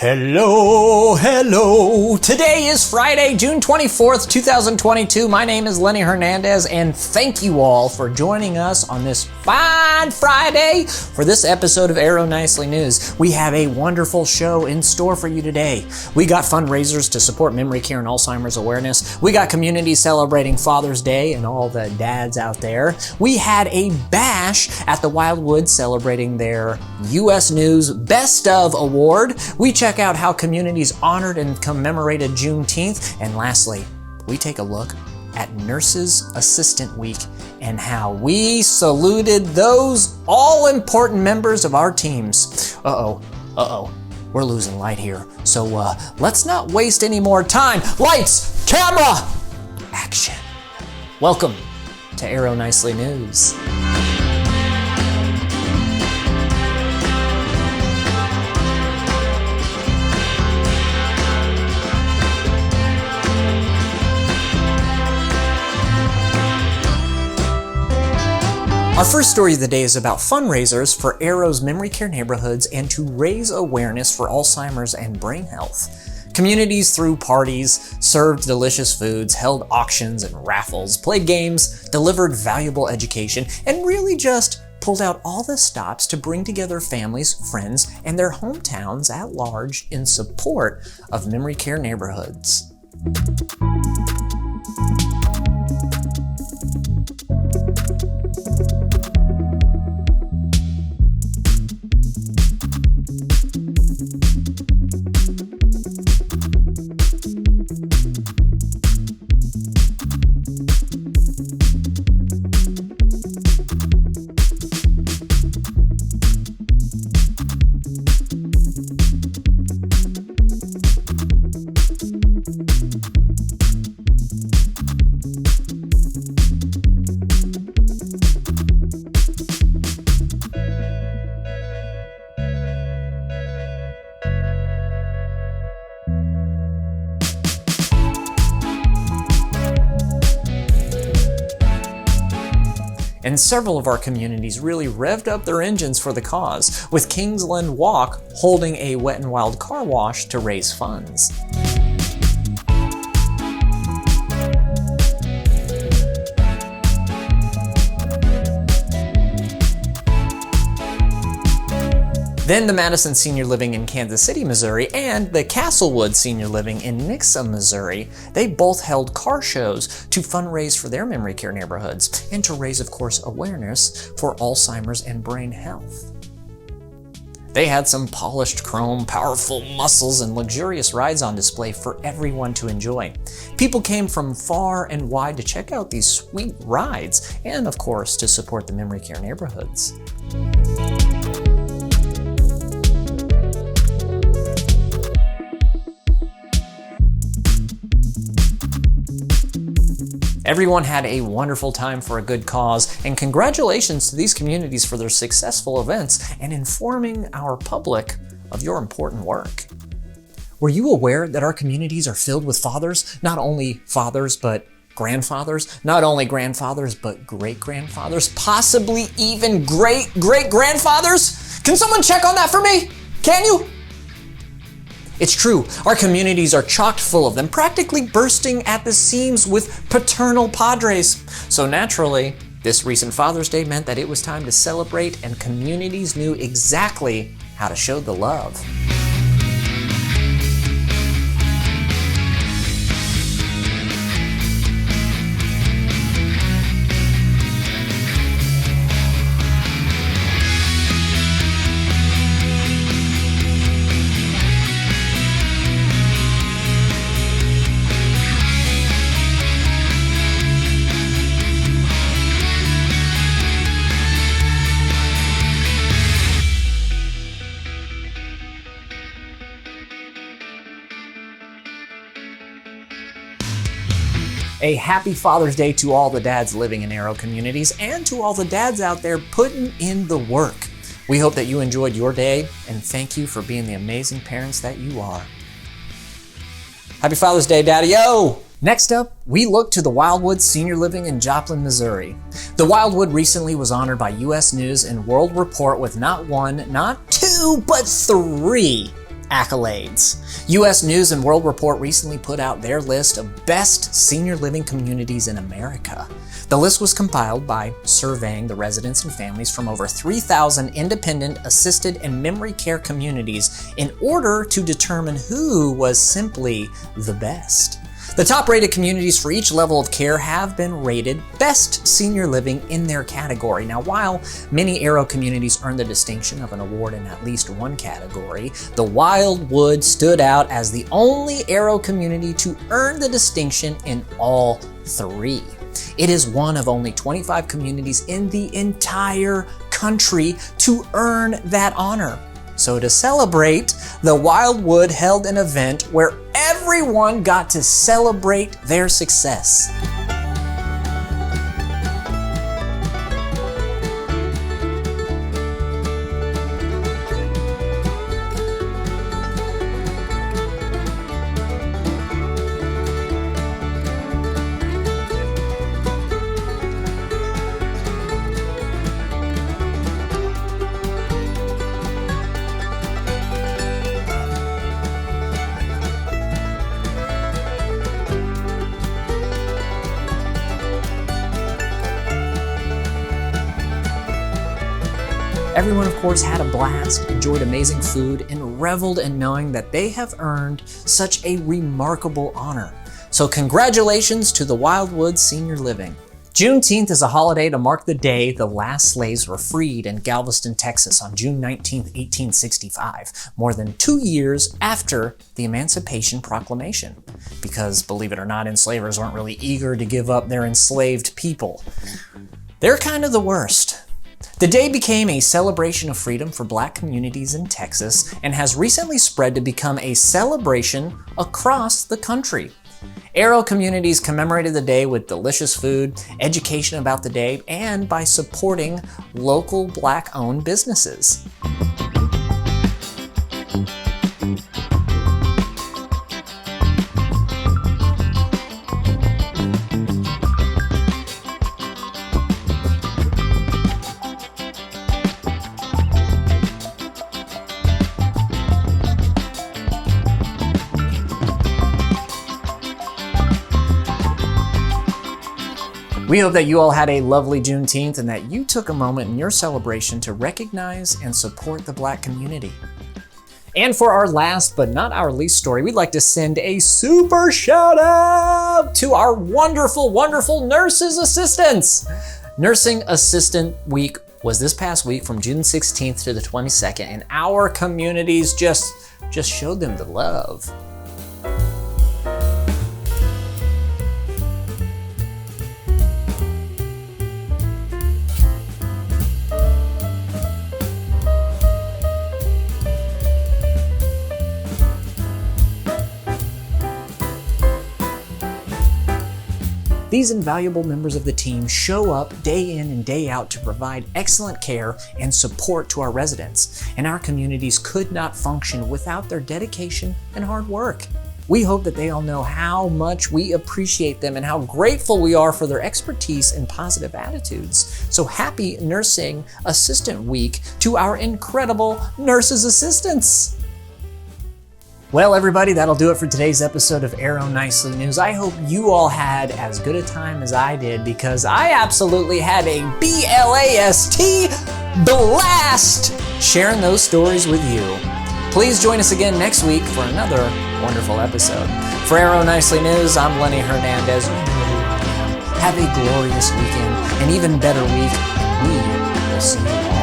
Hello. Today is Friday, June 24th, 2022. My name is Lenny Hernandez, and thank you all for joining us on this fine Friday for this episode of Arrow Nicely News. We have a wonderful show in store for you today. We got fundraisers to support memory care and Alzheimer's awareness. We got communities celebrating Father's Day and all the dads out there. We had a bash at the Wildwood celebrating their U.S. News Best of Award. We check out how communities honored and commemorated Juneteenth. And lastly, we take a look at Nurses Assistant Week and how we saluted those all-important members of our teams. We're losing light here. So let's not waste any more time. Lights, camera, action. Welcome to Arrow Nicely News. Our first story of the day is about fundraisers for Arrow's memory care neighborhoods and to raise awareness for Alzheimer's and brain health. Communities threw parties, served delicious foods, held auctions and raffles, played games, delivered valuable education, and really just pulled out all the stops to bring together families, friends, and their hometowns at large in support of memory care neighborhoods. And several of our communities really revved up their engines for the cause, with Kingsland Walk holding a Wet n Wild car wash to raise funds. Then the Madison Senior Living in Kansas City, Missouri, and the Castlewood Senior Living in Nixa, Missouri, they both held car shows to fundraise for their memory care neighborhoods and to raise, of course, awareness for Alzheimer's and brain health. They had some polished chrome, powerful muscles, and luxurious rides on display for everyone to enjoy. People came from far and wide to check out these sweet rides and, of course, to support the memory care neighborhoods. Everyone had a wonderful time for a good cause, and congratulations to these communities for their successful events and informing our public of your important work. Were you aware that our communities are filled with fathers? Not only fathers, but grandfathers. Not only grandfathers, but great-grandfathers, possibly even great-great-grandfathers? Can someone check on that for me? Can you? It's true, our communities are chock full of them, practically bursting at the seams with paternal padres. So naturally, this recent Father's Day meant that it was time to celebrate, and communities knew exactly how to show the love. A happy Father's Day to all the dads living in Arrow communities and to all the dads out there putting in the work. We hope that you enjoyed your day, and thank you for being the amazing parents that you are. Happy Father's Day, Daddy-o! Next up, we look to the Wildwood Senior Living in Joplin, Missouri. The Wildwood recently was honored by U.S. News and World Report with not one, not two, but 3 accolades. U.S. News and World Report recently put out their list of best senior living communities in America. The list was compiled by surveying the residents and families from over 3,000 independent, assisted, and memory care communities in order to determine who was simply the best. The top-rated communities for each level of care have been rated Best Senior Living in their category. Now, while many Arrow communities earned the distinction of an award in at least one category, the Wildwood stood out as the only Arrow community to earn the distinction in all three. It is one of only 25 communities in the entire country to earn that honor. So to celebrate, the Wildwood held an event where everyone got to celebrate their success. Everyone, of course, had a blast, enjoyed amazing food, and reveled in knowing that they have earned such a remarkable honor. So congratulations to the Wildwood Senior Living. Juneteenth is a holiday to mark the day the last slaves were freed in Galveston, Texas on June 19, 1865, more than 2 years after the Emancipation Proclamation. Because, believe it or not, enslavers weren't really eager to give up their enslaved people. They're kind of the worst. The day became a celebration of freedom for Black communities in Texas and has recently spread to become a celebration across the country. Arrow communities commemorated the day with delicious food, education about the day, and by supporting local Black-owned businesses. We hope that you all had a lovely Juneteenth and that you took a moment in your celebration to recognize and support the Black community. And for our last but not our least story, we'd like to send a super shout out to our wonderful, wonderful nurses assistants. Nursing Assistant Week was this past week from June 16th to the 22nd, and our communities just showed them the love. These invaluable members of the team show up day in and day out to provide excellent care and support to our residents, and our communities could not function without their dedication and hard work. We hope that they all know how much we appreciate them and how grateful we are for their expertise and positive attitudes. So happy Nursing Assistant Week to our incredible nurses assistants. Well, everybody, that'll do it for today's episode of Arrow Nicely News. I hope you all had as good a time as I did, because I absolutely had a BLAST blast sharing those stories with you. Please join us again next week for another wonderful episode. For Arrow Nicely News, I'm Lenny Hernandez. Have a glorious weekend, an even better week. We will see you all